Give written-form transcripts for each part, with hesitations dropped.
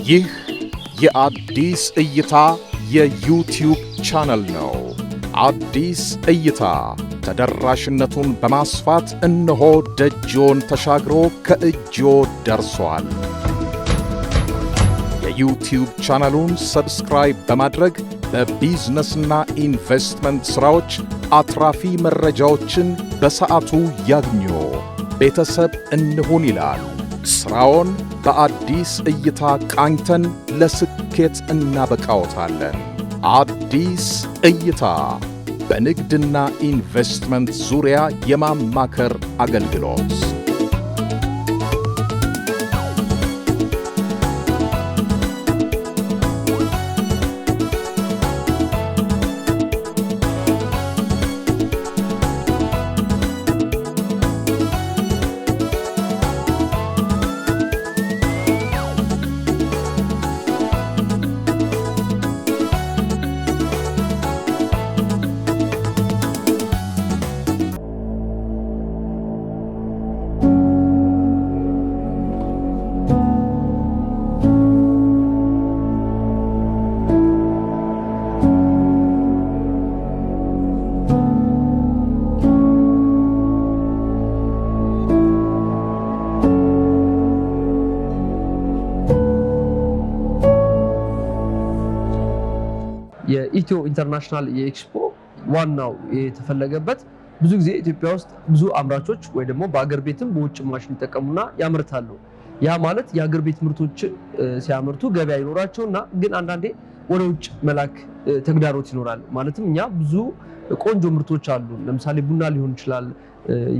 ይህ የአዲስ እይታ የዩቱዩብ ቻናል ነው። አዲስ እይታ ተደራሽነቱን በማስፋት እነሆ ደጅዎን ተሻግሮ ከእጅዎ ደርሷል። የዩቱዩብ ቻናሉን ሰብስክራይብ በማድረግ በቢዝነስና ኢንቨስትመንት ሥራዎች አትራፊ መረጃዎችን በሰዓቱ ያግኙ። ቤተሰብ እንሁን ይላል። ሥራውን በአዲስ እይታ ቃኝተን ለስኬት እናበቃዎታለን። አዲስ እይታ በንግድና ኢንቨስትመንት ዙሪያ የማማከር አገልግሎት። የኢትዮ ኢንተርናሽናል የኤክስፖ ዋናው የተፈለገበት ብዙ ጊዜ ኢትዮጵያ ውስጥ ብዙ አምራቾች ወይ ደግሞ በአገር ቤትም በውጭ ማሽን ይጠቀሙና ያመርታሉ። ያ ማለት የአገር ቤት ምርቶችን ሲያመርቱ ገበያ ይኖራቸውና ግን አንዳንዴ ወደ ውጭ መላክ ተግዳሮት ይኖራል። ማለትም እኛ ብዙ ቆንጆ ምርቶች አሉ። ለምሳሌ ቡና ሊሆን ይችላል፣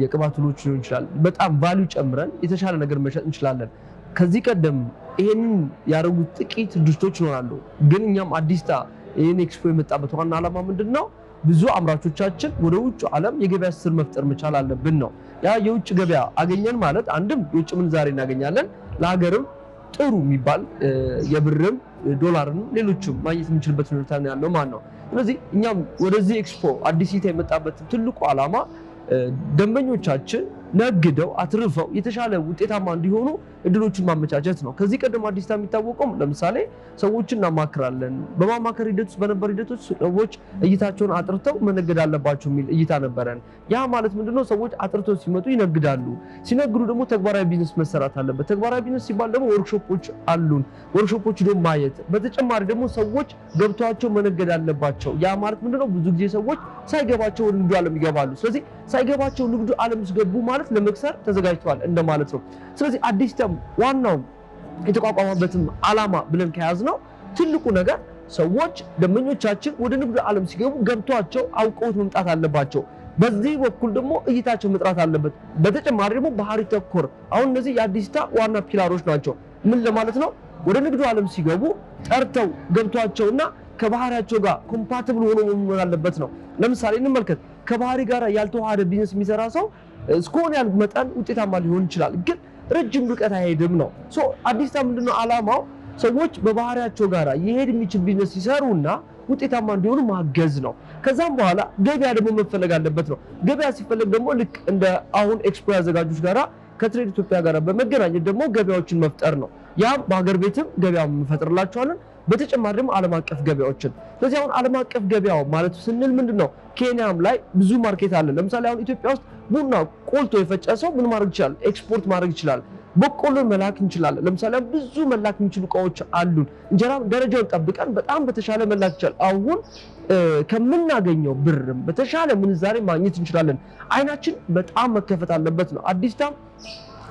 የቅባት እህሎች ሊሆን ይችላል። በጣም ቫልዩ ጨምረን የተሻለ ነገር መሸጥ እንችላለን። ከዚህ ቀደም ይሄንን ያደረጉት ጥቂት ድርጅቶች ይኖራሉ። ግን እኛም አዲስታ ይሄን ኤክስፖ የመጣበት ዋና ዓላማ ምንድነው? ብዙ አምራቾቻችን ወደ ውጭ ዓለም የገበያ ስር መፍጠር መቻል አለብን ነው። ያ የውጭ ገበያ አገኘን ማለት አንድም የውጭ ምንዛሬ እናገኛለን፣ ለሀገርም ጥሩ የሚባል የብርም ዶላርንም ሌሎችም ማግኘት የምንችልበት ሁኔታ ያለው ማለት ነው። ስለዚህ እኛም ወደዚህ ኤክስፖ አዲስ እይታ የመጣበት ትልቁ ዓላማ ደንበኞቻችን ነግደው አትርፈው የተሻለ ውጤታማ እንዲሆኑ እድሎችን ማመቻቸት ነው። ከዚህ ቀደም አዲስታ የሚታወቀው ለምሳሌ ሰዎችን እናማክራለን። በማማከር ሂደት ውስጥ በነበሩ ሂደቶች ሰዎች እይታቸውን አጥርተው መነገድ አለባቸው የሚል እይታ ነበረን። ያ ማለት ምንድነው? ሰዎች አጥርተው ሲመጡ ይነግዳሉ። ሲነግዱ ደግሞ ተግባራዊ ቢዝነስ መሰራት አለበት። ተግባራዊ ቢዝነስ ሲባል ደግሞ ወርክሾፖች አሉን። ወርክሾፖች ደግሞ ማየት፣ በተጨማሪ ደግሞ ሰዎች ገብቷቸው መነገድ አለባቸው። ያ ማለት ምንድነው? ብዙ ጊዜ ሰዎች ሳይገባቸው ወደ ንግዱ ዓለም ይገባሉ። ስለዚህ ሳይገባቸው ንግዱ ዓለም ውስጥ ገቡ ማለት ለመክሰር ተዘጋጅተዋል እንደማለት ነው። ስለዚህ አዲስታ ዋናው የተቋቋመበትም ዓላማ ብለን ከያዝነው ትልቁ ነገር ሰዎች ደንበኞቻችን ወደ ንግዱ ዓለም ሲገቡ ገብቷቸው አውቀውት መምጣት አለባቸው። በዚህ በኩል ደግሞ እይታቸው መጥራት አለበት። በተጨማሪ ደግሞ ባህሪ ተኮር፣ አሁን እነዚህ የአዲስታ ዋና ፒላሮች ናቸው። ምን ለማለት ነው? ወደ ንግዱ ዓለም ሲገቡ ጠርተው ገብቷቸውና ከባህሪያቸው ጋር ኮምፓቲብል ሆኖ መሆን አለበት ነው። ለምሳሌ እንመልከት። ከባህሪ ጋር ያልተዋሃደ ቢዝነስ የሚሰራ ሰው እስከሆነ ያህል መጠን ውጤታማ ሊሆን ይችላል፣ ግን ረጅም ርቀት አይሄድም ነው። አዲስታ ምንድነው ዓላማው? ሰዎች በባህሪያቸው ጋር የሄድ የሚችል ቢዝነስ ሲሰሩና ውጤታማ እንዲሆኑ ማገዝ ነው። ከዛም በኋላ ገበያ ደግሞ መፈለግ አለበት ነው። ገበያ ሲፈለግ ደግሞ ልክ እንደ አሁን ኤክስፖ ያዘጋጁት ጋራ ከትሬድ ኢትዮጵያ ጋር በመገናኘት ደግሞ ገበያዎችን መፍጠር ነው። ያም በሀገር ቤትም ገበያ እንፈጥርላቸዋለን፣ በተጨማሪ ደግሞ ዓለም አቀፍ ገበያዎችን። ስለዚህ አሁን ዓለም አቀፍ ገበያው ማለት ስንል ምንድነው? ኬንያም ላይ ብዙ ማርኬት አለ። ለምሳሌ አሁን ኢትዮጵያ ውስጥ ቡና ቆልቶ የፈጨ ሰው ምን ማድረግ ይችላል? ኤክስፖርት ማድረግ ይችላል። በቆሎ መላክ እንችላለን። ለምሳሌ ብዙ መላክ የሚችሉ እቃዎች አሉን። እንጀራ ደረጃውን ጠብቀን በጣም በተሻለ መላክ ይችላል። አሁን ከምናገኘው ብርም በተሻለ ምንዛሬ ማግኘት እንችላለን። አይናችን በጣም መከፈት አለበት ነው። አዲስታ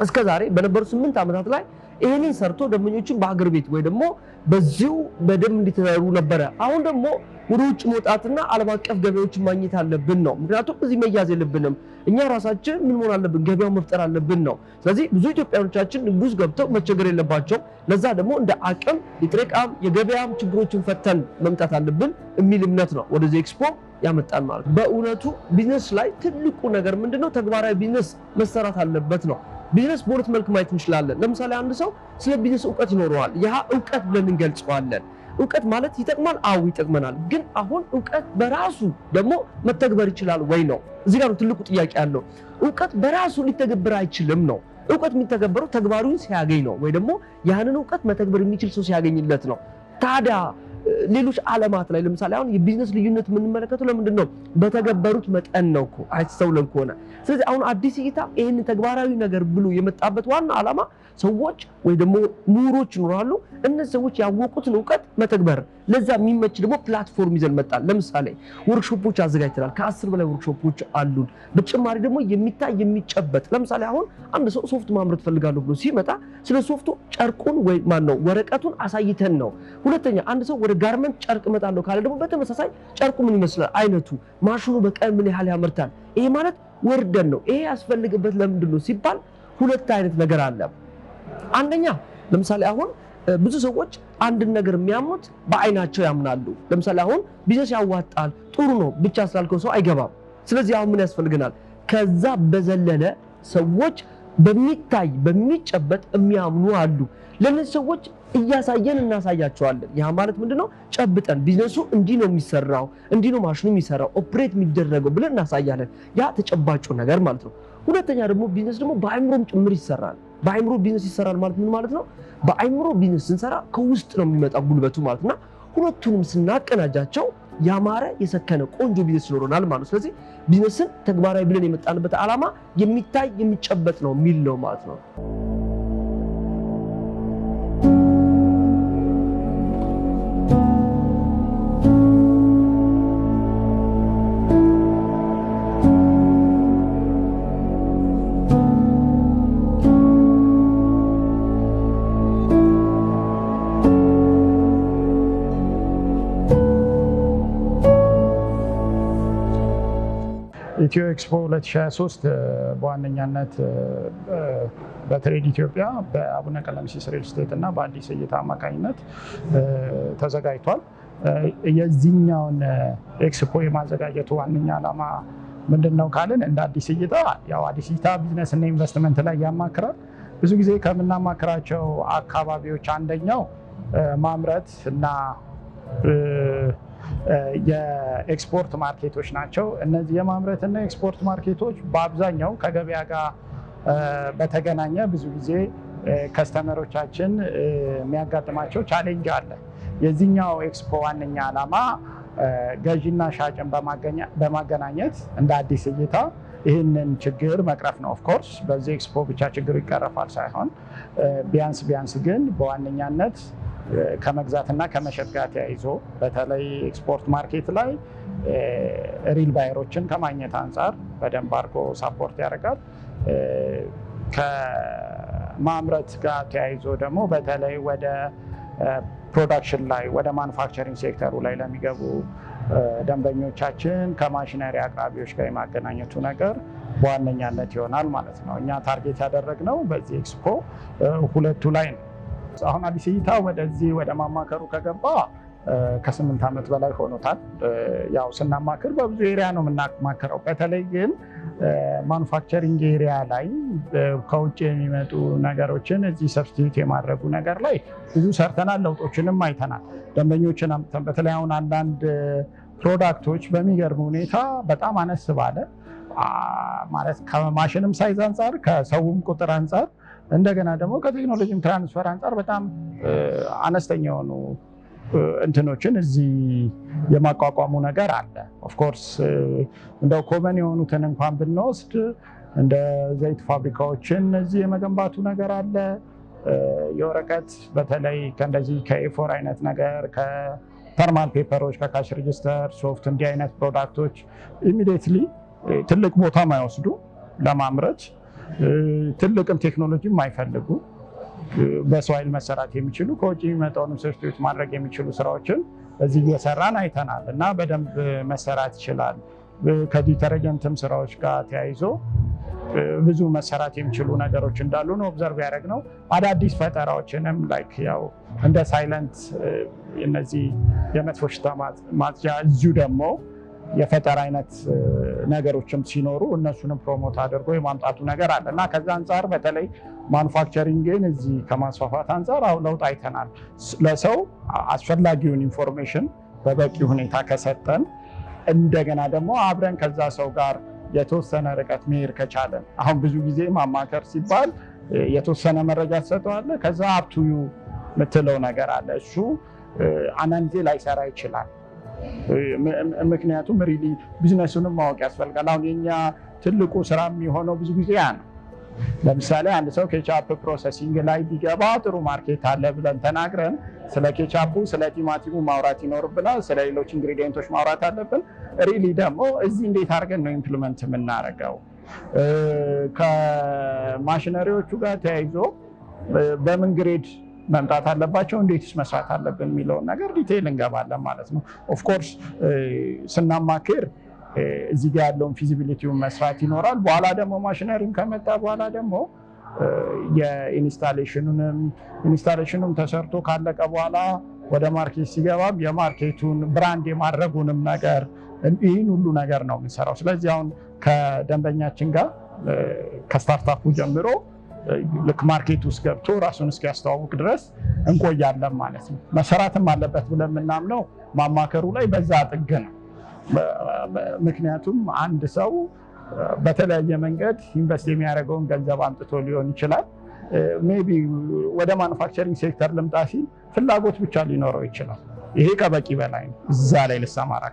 እስከዛሬ በነበሩ 8 ዓመታት ላይ ይሄንን ሰርቶ ደንበኞችን በአገር ቤት ወይ ደግሞ በዚሁ በደም እንዲተሩ ነበረ። አሁን ደግሞ ወደ ውጭ መውጣትና ዓለም አቀፍ ገበያዎችን ማግኘት አለብን ነው። ምክንያቱም እዚህ መያዝ የለብንም። እኛ ራሳችን ምን መሆን አለብን? ገበያው መፍጠር አለብን ነው። ስለዚህ ብዙ ኢትዮጵያኖቻችን ንግዱ ውስጥ ገብተው መቸገር የለባቸው። ለዛ ደግሞ እንደ አቅም የጥሬ ዕቃም የገበያም ችግሮችን ፈተን መምጣት አለብን የሚል እምነት ነው ወደዚህ ኤክስፖ ያመጣን ማለት ነው። በእውነቱ ቢዝነስ ላይ ትልቁ ነገር ምንድነው? ተግባራዊ ቢዝነስ መሰራት አለበት ነው። ቢዝነስ በሁለት መልክ ማየት እንችላለን። ለምሳሌ አንድ ሰው ስለ ቢዝነስ ዕውቀት ይኖረዋል። ያ ዕውቀት ብለን እንገልጸዋለን። ዕውቀት ማለት ይጠቅማል? አዎ ይጠቅመናል። ግን አሁን ዕውቀት በራሱ ደግሞ መተግበር ይችላል ወይ ነው። እዚህ ጋር ትልቁ ጥያቄ ያለው። ዕውቀት በራሱ ሊተገበር አይችልም ነው። እውቀት የሚተገበረው ተግባሩን ሲያገኝ ነው ወይ ደግሞ ያንን እውቀት መተግበር የሚችል ሰው ሲያገኝለት ነው። ታዲያ ሌሎች ዓለማት ላይ ለምሳሌ አሁን የቢዝነስ ልዩነት የምንመለከተው ለምንድን ነው? በተገበሩት መጠን ነው እኮ አይተውለን ከሆነ። ስለዚህ አሁን አዲስ እይታ ይሄን ተግባራዊ ነገር ብሎ የመጣበት ዋና ዓላማ ሰዎች ወይ ደግሞ ምሁሮች ይኖራሉ። እነዚህ ሰዎች ያወቁትን እውቀት መተግበር ለዛ የሚመች ደግሞ ፕላትፎርም ይዘን መጣል። ለምሳሌ ወርክሾፖች አዘጋጅተናል። ከ10 በላይ ወርክሾፖች አሉን። በተጨማሪ ደግሞ የሚታይ የሚጨበጥ ለምሳሌ አሁን አንድ ሰው ሶፍት ማምረት ፈልጋለሁ ብሎ ሲመጣ ስለ ሶፍቱ ጨርቁን ወይ ማን ነው ወረቀቱን አሳይተን ነው። ሁለተኛ አንድ ሰው ወደ ጋርመንት ጨርቅ መጣለው ካለ ደግሞ በተመሳሳይ ጨርቁ ምን ይመስላል፣ አይነቱ፣ ማሽኑ በቀን ምን ያህል ያመርታል። ይሄ ማለት ወርደን ነው። ይሄ ያስፈልግበት ለምንድን ነው ሲባል ሁለት አይነት ነገር አለ። አንደኛ ለምሳሌ አሁን ብዙ ሰዎች አንድን ነገር የሚያምኑት በአይናቸው ያምናሉ። ለምሳሌ አሁን ቢዝነስ ያዋጣል ጥሩ ነው ብቻ ስላልከው ሰው አይገባም። ስለዚህ አሁን ምን ያስፈልገናል? ከዛ በዘለለ ሰዎች በሚታይ በሚጨበጥ የሚያምኑ አሉ። ለነዚህ ሰዎች እያሳየን እናሳያቸዋለን። ያ ማለት ምንድነው? ጨብጠን ቢዝነሱ እንዲህ ነው የሚሰራው፣ እንዲህ ነው ማሽኑ የሚሰራው፣ ኦፕሬት የሚደረገው ብለን እናሳያለን። ያ ተጨባጩ ነገር ማለት ነው። ሁለተኛ ደግሞ ቢዝነስ ደግሞ በአይምሮም ጭምር ይሰራል። በአይምሮ ቢዝነስ ይሰራል ማለት ምን ማለት ነው? በአይምሮ ቢዝነስ ስንሰራ ከውስጥ ነው የሚመጣው ጉልበቱ ማለትና ሁለቱንም ስናቀናጃቸው ያማረ የሰከነ ቆንጆ ቢዝነስ ይኖረናል ማለት ነው። ስለዚህ ቢዝነስን ተግባራዊ ብለን የመጣንበት ዓላማ የሚታይ የሚጨበጥ ነው የሚል ነው ማለት ነው። ኢትዮ ኤክስፖ 2023 በዋነኛነት በትሬድ ኢትዮጵያ በአቡነ ቀለምሲስ ሪል ስቴት እና በአዲስ እይታ አማካኝነት ተዘጋጅቷል። የዚህኛውን ኤክስፖ የማዘጋጀቱ ዋነኛ ዓላማ ምንድነው ካልን እንደ አዲስ እይታ ያው አዲስ እይታ ቢዝነስ እና ኢንቨስትመንት ላይ ያማክራል። ብዙ ጊዜ ከምናማክራቸው አካባቢዎች አንደኛው ማምረት እና የኤክስፖርት ማርኬቶች ናቸው። እነዚህ የማምረት እና ኤክስፖርት ማርኬቶች በአብዛኛው ከገበያ ጋር በተገናኘ ብዙ ጊዜ ከስተመሮቻችን የሚያጋጥማቸው ቻሌንጅ አለ። የዚህኛው ኤክስፖ ዋነኛ ዓላማ ገዢና ሻጭን በማገናኘት እንደ አዲስ እይታ ይህንን ችግር መቅረፍ ነው። ኦፍኮርስ በዚህ ኤክስፖ ብቻ ችግሩ ይቀረፋል ሳይሆን ቢያንስ ግን በዋነኛነት ከመግዛትና ከመሸጥ ጋር ተያይዞ በተለይ ኤክስፖርት ማርኬት ላይ ሪል ባየሮችን ከማግኘት አንጻር በደንብ አድርጎ ሳፖርት ያደርጋል። ከማምረት ጋር ተያይዞ ደግሞ በተለይ ወደ ፕሮዳክሽን ላይ ወደ ማኑፋክቸሪንግ ሴክተሩ ላይ ለሚገቡ ደንበኞቻችን ከማሽነሪ አቅራቢዎች ጋር የማገናኘቱ ነገር በዋነኛነት ይሆናል ማለት ነው። እኛ ታርጌት ያደረግነው በዚህ ኤክስፖ ሁለቱ ላይ ነው። አሁን አዲስ እይታ ወደዚህ ወደ ማማከሩ ከገባ ከ8 ዓመት በላይ ሆኖታል። ያው ስናማክር በብዙ ኤሪያ ነው የምናማክረው። በተለይ ግን ማኑፋክቸሪንግ ኤሪያ ላይ ከውጭ የሚመጡ ነገሮችን እዚህ ሰብስቲዩት የማድረጉ ነገር ላይ ብዙ ሰርተናል፣ ለውጦችንም አይተናል። ደንበኞችን አምጥተን በተለይ አሁን አንዳንድ ፕሮዳክቶች በሚገርም ሁኔታ በጣም አነስ ባለ ማለት ከማሽንም ሳይዝ አንጻር ከሰውም ቁጥር አንጻር እንደገና ደግሞ ከቴክኖሎጂም ትራንስፈር አንጻር በጣም አነስተኛ የሆኑ እንትኖችን እዚህ የማቋቋሙ ነገር አለ። ኦፍኮርስ እንደው ኮመን የሆኑትን እንኳን ብንወስድ እንደ ዘይት ፋብሪካዎችን እዚህ የመገንባቱ ነገር አለ። የወረቀት በተለይ ከእንደዚህ ከኤ4 አይነት ነገር ከተርማል ፔፐሮች፣ ከካሽ ሬጅስተር ሶፍት እንዲህ አይነት ፕሮዳክቶች ኢሚዲየትሊ ትልቅ ቦታ ማይወስዱ ለማምረት ትልቅም ቴክኖሎጂ የማይፈልጉ በሰው ኃይል መሰራት የሚችሉ ከውጭ የሚመጣውን ሰብስቲዩት ማድረግ የሚችሉ ስራዎችን እዚህ እየሰራን አይተናል እና በደንብ መሰራት ይችላል። ከዲተረጀንትም ስራዎች ጋር ተያይዞ ብዙ መሰራት የሚችሉ ነገሮች እንዳሉ ነው ኦብዘርቭ ያደረግነው። አዳዲስ ፈጠራዎችንም ላይክ ያው እንደ ሳይለንት እነዚህ የመጥፎ ሽታ ማጽጃ እዚሁ ደግሞ የፈጠራ አይነት ነገሮችም ሲኖሩ እነሱንም ፕሮሞት አድርጎ የማምጣቱ ነገር አለ እና ከዛ አንጻር በተለይ ማኑፋክቸሪንግን እዚህ ከማስፋፋት አንጻር ለውጥ አይተናል። ለሰው አስፈላጊውን ኢንፎርሜሽን በበቂ ሁኔታ ከሰጠን እንደገና ደግሞ አብረን ከዛ ሰው ጋር የተወሰነ ርቀት መሄድ ከቻለን፣ አሁን ብዙ ጊዜ ማማከር ሲባል የተወሰነ መረጃ ተሰጥቷል ከዛ አፕቱዩ ምትለው ነገር አለ እሱ አንዳንድ ጊዜ ላይሰራ ይችላል ምክንያቱም ሪሊ ቢዝነሱንም ማወቅ ያስፈልጋል አሁን የኛ ትልቁ ስራ የሚሆነው ብዙ ጊዜ ያ ነው ለምሳሌ አንድ ሰው ኬቻፕ ፕሮሰሲንግ ላይ ቢገባ ጥሩ ማርኬት አለ ብለን ተናግረን ስለ ኬቻፑ ስለ ቲማቲሙ ማውራት ይኖርብናል ስለ ሌሎች ኢንግሪዲየንቶች ማውራት አለብን ሪሊ ደግሞ እዚህ እንዴት አድርገን ነው ኢምፕሊመንት የምናደርገው ከማሽነሪዎቹ ጋር ተያይዞ በምን ግሬድ መምጣት አለባቸው እንዴትስ መስራት አለብን የሚለውን ነገር ዲቴይል እንገባለን ማለት ነው ኦፍ ኮርስ ስናማክር እዚህ ጋር ያለውን ፊዚቢሊቲውን መስራት ይኖራል በኋላ ደግሞ ማሽነሪን ከመጣ በኋላ ደግሞ የኢንስታሌሽኑም ተሰርቶ ካለቀ በኋላ ወደ ማርኬት ሲገባ የማርኬቱን ብራንድ የማድረጉንም ነገር ይህን ሁሉ ነገር ነው የምንሰራው ስለዚህ አሁን ከደንበኛችን ጋር ከስታርታፑ ጀምሮ ልክ ማርኬት ውስጥ ገብቶ ራሱን እስኪያስተዋውቅ ድረስ እንቆያለን ማለት ነው መሰራትም አለበት ብለን የምናምነው ማማከሩ ላይ በዛ ጥግ ነው ምክንያቱም አንድ ሰው በተለያየ መንገድ ኢንቨስት የሚያደርገውን ገንዘብ አምጥቶ ሊሆን ይችላል ሜቢ ወደ ማኑፋክቸሪንግ ሴክተር ልምጣ ሲል ፍላጎት ብቻ ሊኖረው ይችላል ይሄ ከበቂ በላይ ነው እዛ ላይ ልሰማራ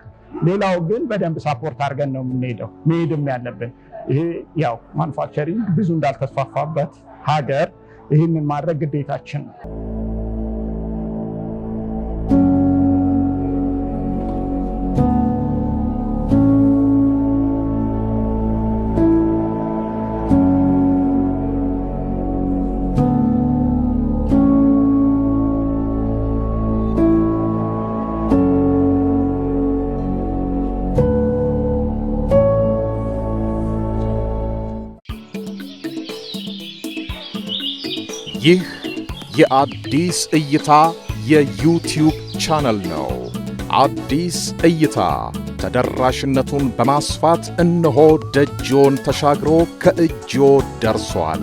ሌላው ግን በደንብ ሳፖርት አድርገን ነው የምንሄደው መሄድም ያለብን ይሄ ያው ማኑፋክቸሪንግ ብዙ እንዳልተስፋፋበት ሀገር ይህንን ማድረግ ግዴታችን ነው ይህ የአዲስ እይታ የዩቱዩብ ቻናል ነው። አዲስ እይታ ተደራሽነቱን በማስፋት እነሆ ደጅዎን ተሻግሮ ከእጅዎ ደርሷል።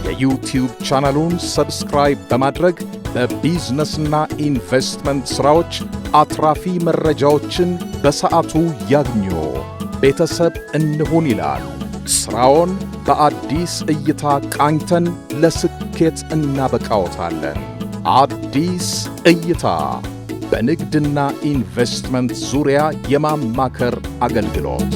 የዩቱዩብ ቻናሉን ሰብስክራይብ በማድረግ በቢዝነስና ኢንቨስትመንት ሥራዎች አትራፊ መረጃዎችን በሰዓቱ ያግኙ። ቤተሰብ እንሁን ይላል። ሥራውን በአዲስ እይታ ቃኝተን ለስኬት እናበቃዎታለን። አዲስ እይታ በንግድና ኢንቨስትመንት ዙሪያ የማማከር አገልግሎት